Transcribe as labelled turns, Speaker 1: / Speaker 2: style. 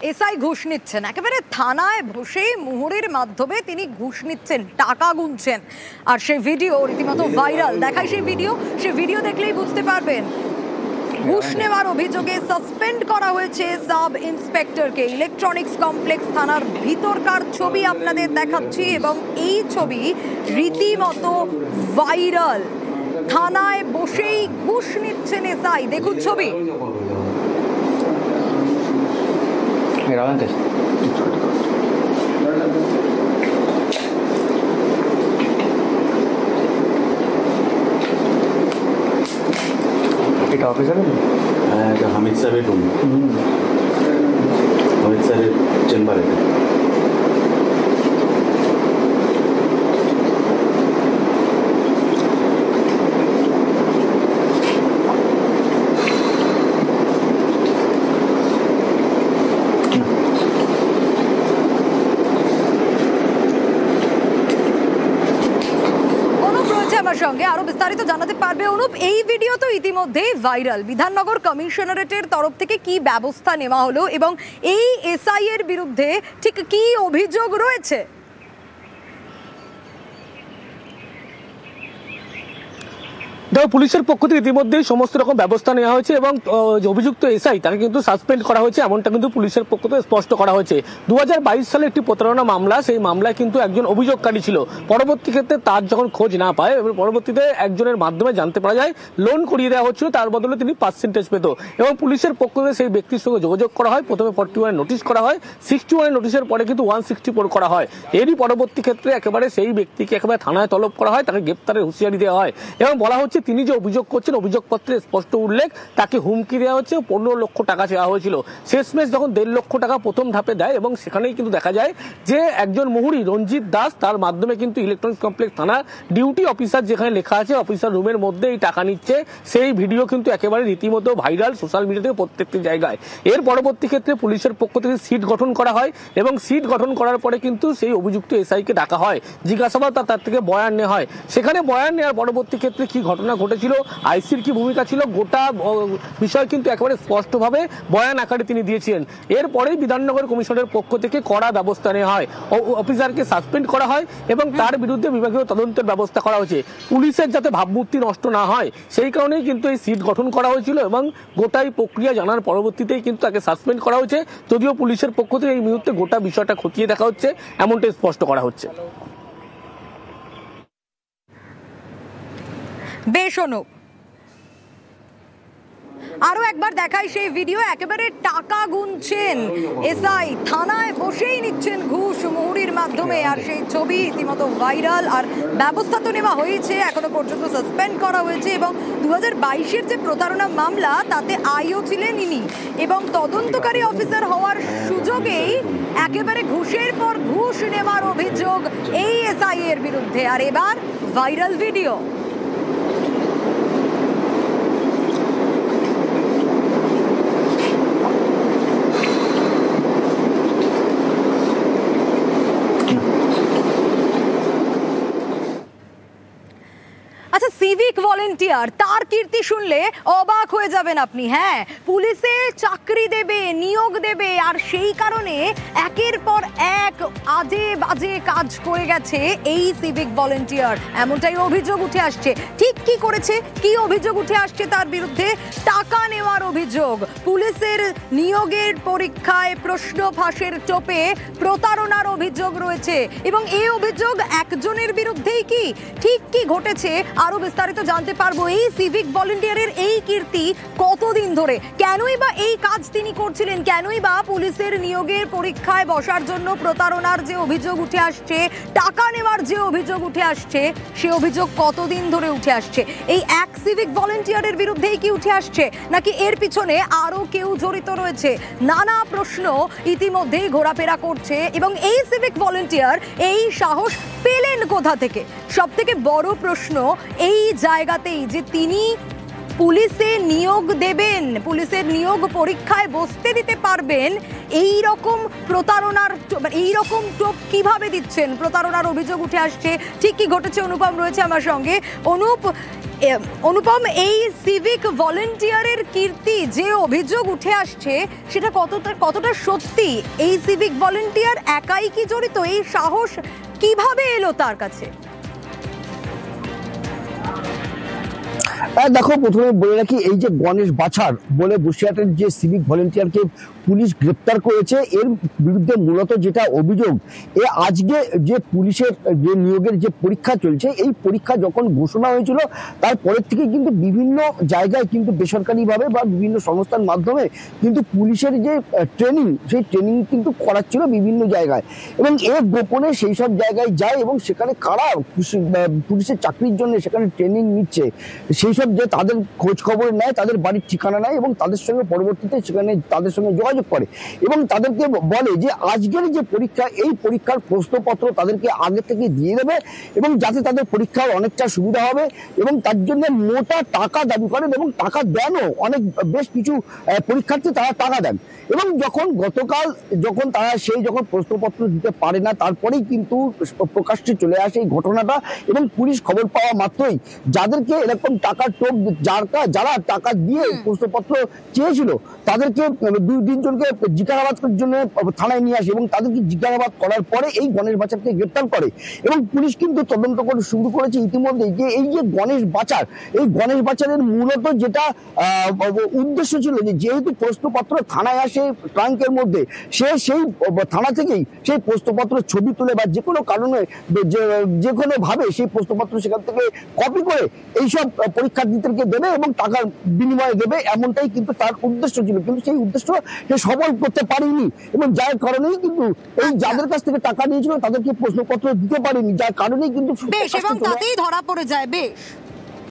Speaker 1: SI ঘুষ নিচ্ছেন, একেবারে থানায় বসে মুহুরির মাধ্যমে তিনি ঘুষ নিচ্ছেন, টাকা গুনছেন। আর সেই ভিডিও রীতিমতো ভাইরাল। দেখাই সেই ভিডিও দেখলেই বুঝতে পারবেন। ঘুষ নেওয়ার অভিযোগে সাসপেন্ড করা হয়েছে সাব ইন্সপেক্টরকে। ইলেকট্রনিক্স কমপ্লেক্স থানার ভিতরকার ছবি আপনাদের দেখাচ্ছি এবং এই ছবি রীতিমতো ভাইরাল। থানায় বসেই ঘুষ নিচ্ছেন এসআই, দেখুন ছবি।
Speaker 2: এটা অফিসার?
Speaker 3: হ্যাঁ, এটা হামিদ সাহেবের রুম। হামিদ স্যারের চেম্বারে।
Speaker 1: আমার সঙ্গে আরো বিস্তারিত জানাতে পারবে অনুপ। এই ভিডিও তো ইতিমধ্যেই ভাইরাল। বিধাননগর কমিশনারেটের তরফ থেকে কি ব্যবস্থা নেওয়া হলো এবং এই এসআই এর বিরুদ্ধে ঠিক কি অভিযোগ রয়েছে?
Speaker 2: দেখো, পুলিশের পক্ষ থেকে ইতিমধ্যেই সমস্ত রকম ব্যবস্থা নেওয়া হয়েছে এবং অভিযুক্ত এসআই তাকে কিন্তু সাসপেন্ড করা হয়েছে, এমনটা কিন্তু পুলিশের পক্ষ থেকে স্পষ্ট করা হয়েছে। 2022 সালে একটি প্রতারণা মামলা, সেই মামলায় কিন্তু একজন অভিযোগকারী ছিল। পরবর্তী ক্ষেত্রে তার যখন খোঁজ না পায় এবং পরবর্তীতে একজনের মাধ্যমে জানতে পারা যায় লোন করিয়ে দেওয়া হচ্ছিল, তার বদলে তিনি পার্সেন্টেজ পেত এবং পুলিশের পক্ষ থেকে সেই ব্যক্তির সঙ্গে যোগাযোগ করা হয়। প্রথমে 41 নোটিশ করা হয়, 61 নোটিশের পরে কিন্তু 164 করা হয়। এরই পরবর্তী ক্ষেত্রে একেবারে সেই ব্যক্তিকে একেবারে থানায় তলব করা হয়, তাকে গ্রেপ্তারের হুঁশিয়ারি দেওয়া হয় এবং বলা হচ্ছে তিনি যে অভিযোগ করছেন অভিযোগপত্রে স্পষ্ট উল্লেখ, তাকে হুমকি দেওয়া হচ্ছে, 15 লক্ষ টাকা চাওয়া হয়েছিল। শেষমেশ যখন 1.5 লক্ষ টাকা প্রথম ধাপে দেয় এবং সেখানেই কিন্তু দেখা যায় যে একজন মুহুরী রঞ্জিত দাস, তার মাধ্যমে কিন্তু ইলেকট্রনিক্স কমপ্লেক্স থানা ডিউটি অফিসার, যেখানে লেখা আছে অফিসার রুমের মধ্যে এই টাকা নিচ্ছে, সেই ভিডিও কিন্তু একেবারে রীতিমতো ভাইরাল সোশ্যাল মিডিয়াতে প্রত্যেকটি জায়গায়। এর পরবর্তী ক্ষেত্রে পুলিশের পক্ষ থেকে সিট গঠন করা হয় এবং সিট গঠন করার পরে কিন্তু সেই অভিযুক্ত এসআইকে ডাকা হয়, জিজ্ঞাসাবাদ তার থেকে বয়ান নেওয়া হয়। সেখানে বয়ান নেওয়ার পরবর্তী ক্ষেত্রে কি ঘটনা ঘটেছিল, আইসির কি ভূমিকা ছিল, গোটা বিষয় কিন্তু একেবারে স্পষ্টভাবে বয়ান আকারে তিনি দিয়েছিলেন। এরপরেই বিধাননগর কমিশনের পক্ষ থেকে কড়া ব্যবস্থা নেওয়া হয়, অফিসারকে সাসপেন্ড করা হয় এবং তার বিরুদ্ধে বিভাগীয় তদন্তের ব্যবস্থা করা হয়েছে। পুলিশের যাতে ভাবমূর্তি নষ্ট না হয় সেই কারণেই কিন্তু এই সিট গঠন করা হয়েছিল এবং গোটাই প্রক্রিয়া জানার পরবর্তীতেই কিন্তু তাকে সাসপেন্ড করা হয়েছে। যদিও পুলিশের পক্ষ থেকে এই মুহূর্তে গোটা বিষয়টা খতিয়ে দেখা হচ্ছে, এমনটাই স্পষ্ট করা হচ্ছে।
Speaker 1: বেশ অনুপ, আরো একবার দেখাই সেই ভিডিও। একেবারে টাকা গুনছেন এসআই, থানায় বসেই নিচ্ছেন ঘুষ মুহুরির মাধ্যমে। আর সেই ছবি রীতিমতো ভাইরাল। আর ব্যবস্থা তো নেওয়া হয়েছে, এখনো পর্যন্ত সাসপেন্ড করা হয়েছে এবং 2022-এর যে প্রতারণা মামলা তাতে আইও ছিলেন ইনি এবং তদন্তকারী অফিসার হওয়ার সুযোগেই একেবারে ঘুষের পর ঘুষ নেওয়ার অভিযোগ এই এসআই এর বিরুদ্ধে। আর এবার ভাইরাল ভিডিও। আচ্ছা, সিভিক ভলেন্টিয়ার, তার কীর্তি শুনলে অবাক হয়ে যাবেন আপনি। হ্যাঁ, পুলিশে চাকরি দেবে, নিয়োগ দেবে, আর সেই কারণে একের পর এক আজে বাজে কাজ করে গেছে এই সিভিক ভলেন্টিয়ার, এমনটাই অভিযোগ উঠে আসছে। ঠিক কি করেছে, কি অভিযোগ উঠে আসছে তার বিরুদ্ধে? টাকা নেওয়ার অভিযোগ, পুলিশের নিয়োগের পরীক্ষায় প্রশ্ন ফাঁসের টোপে প্রতারণার অভিযোগ রয়েছে এবং এই অভিযোগ একজনের বিরুদ্ধেই। কি ঠিক কি ঘটেছে আরো বিস্তারিত জানতে পারবো। এই সিভিক ভলেন্টিয়ারের এই কীর্তি কতদিন ধরে, কেনই বা এই কাজ তিনি করছিলেন, কেনই বা পুলিশের নিয়োগের পরীক্ষায় বসার জন্য প্রতারণার যে অভিযোগ উঠে আসছে, টাকা নেওয়ার যে অভিযোগ উঠে আসছে, সে অভিযোগ কতদিন ধরে উঠে আসছে? এই এক সিভিক ভলেন্টিয়ারের বিরুদ্ধেই কি উঠে আসছে, নাকি এর পিছনে আরো কেউ জড়িত রয়েছে? নানা প্রশ্ন ইতিমধ্যেই ঘোরাফেরা করছে এবং এই সিভিক ভলেন্টিয়ার এই সাহস পেলেন কোথা থেকে? সব থেকে বড় প্রশ্ন এই জায়গাতেই যে তিনি পুলিশে নিয়োগ দেবেন, পুলিশের নিয়োগ পরীক্ষায় বসতে দিতে পারবেন, এই রকম প্রতারণার এই রকম টোপ কিভাবে দিচ্ছেন? প্রতারণার অভিযোগ উঠে আসছে। ঠিক কি ঘটেছে অনুপম রয়েছে আমার সঙ্গে। অনুপ, অনুপম, এই সিভিক ভলেন্টিয়ারের কীর্তি যে অভিযোগ উঠে আসছে সেটা কতটা সত্যি? এই সিভিক ভলেন্টিয়ার একাই কি জড়িত? এই সাহস কিভাবে এলো তার কাছে?
Speaker 4: দেখো, প্রথমে বলে রাখি, এই যে গণেশ বাছার বলে বসিরহাটের যে সিভিক ভলেন্টিয়ারকে পুলিশ গ্রেপ্তার করেছে, এর বিরুদ্ধে মূলত যেটা অভিযোগ, আজকে যে পুলিশের যে নিয়োগের যে পরীক্ষা চলছে, এই পরীক্ষা যখন ঘোষণা হয়েছিল তারপরের থেকে কিন্তু বিভিন্ন জায়গায় কিন্তু বেসরকারিভাবে বা বিভিন্ন সংস্থার মাধ্যমে কিন্তু পুলিশের যে ট্রেনিং, সেই ট্রেনিং কিন্তু করাচ্ছিল বিভিন্ন জায়গায়, এবং গোপনে সেই সব জায়গায় যায় এবং সেখানে কারা পুলিশের চাকরির জন্য সেখানে ট্রেনিং নিচ্ছে সেই সব যে তাদের খোঁজ খবর নেয়, তাদের বাড়ির ঠিকানা নেয় এবং তাদের সঙ্গে পরবর্তীতে সেখানে তাদের সঙ্গে যোগাযোগ করে এবং তাদেরকে বলে যে আজকের যে পরীক্ষা, এই পরীক্ষার প্রশ্নপত্র তাদেরকে আগে থেকে দিয়ে দেবে এবং যাতে তাদের পরীক্ষার অনেকটা সুবিধা হবে, এবং তার জন্য মোটা টাকা দাবি করেন এবং টাকা দেনও। অনেক বেশ কিছু পরীক্ষার্থী তারা টাকা দেন, এবং গতকাল যখন তারা যখন প্রশ্নপত্র দিতে পারে না, তারপরেই কিন্তু প্রকাশ্যে চলে আসে এই ঘটনাটা, এবং পুলিশ খবর পাওয়া মাত্রই যাদেরকে এরকম টাকার টোপ, যারা টাকা দিয়ে প্রশ্নপত্র চেয়েছিল, তাদেরকে 2-3 জনকে জিজ্ঞাসাবাদের জন্য থানায় নিয়ে আসে এবং তাদেরকে জিজ্ঞাসাবাদ করার পরে এই গণেশ বাছারকে গ্রেপ্তার করে। এবং পুলিশ কিন্তু তদন্ত করে শুরু করেছে ইতিমধ্যে যে এই যে গণেশ বাছার, এই গণেশ বাছারের মূলত যেটা উদ্দেশ্য ছিল যে যেহেতু প্রশ্নপত্র থানায় আসে ট্রাঙ্কের মধ্যে, সেই থানা থেকেই সেই প্রশ্নপত্র ছবি তুলে বা যে কোনো কারণে যে কোনো ভাবে সেই প্রশ্নপত্র সেখান থেকে কপি করে এইসব পরীক্ষার্থীদেরকে দেবে এবং টাকার বিনিময়ে দেবে, এমনটাই কিন্তু তার উদ্দেশ্য ছিল। কিন্তু সেই উদ্দেশ্য সে সফল করতে পারেনি এবং যার কারণেই কিন্তু এই যাদের কাছ থেকে টাকা নিয়েছিল তাদেরকে প্রশ্নপত্র দিতে পারেনি, যার কারণেই কিন্তু
Speaker 1: বেশ, এবং তাতেই ধরা পড়ে যায়। বেশ।